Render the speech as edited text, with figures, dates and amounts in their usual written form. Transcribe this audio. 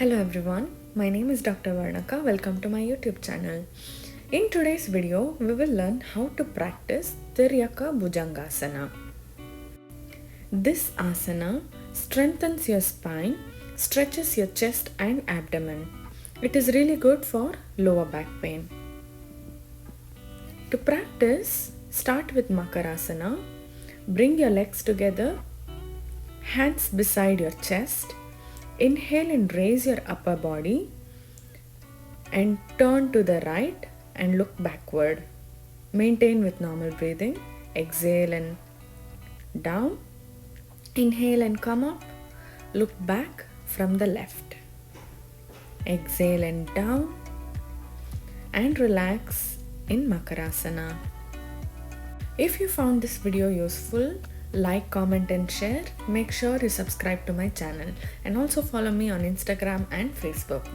Hello everyone, my name is Dr. Varnaka. Welcome to my YouTube channel. In today's video, we will learn how to practice Tiryaka bhujangasana. This asana strengthens your spine, stretches your chest and abdomen. It is really good for lower back pain. To practice, start with Makarasana. Bring your legs together, hands beside your chest. Inhale and raise your upper body and turn to the right and look backward. Maintain with normal breathing. Exhale and down. Inhale and come up. Look back from the left. Exhale and down and relax in Makarasana. If you found this video useful, like, comment and share. Make sure you subscribe to my channel and also follow me on Instagram and Facebook.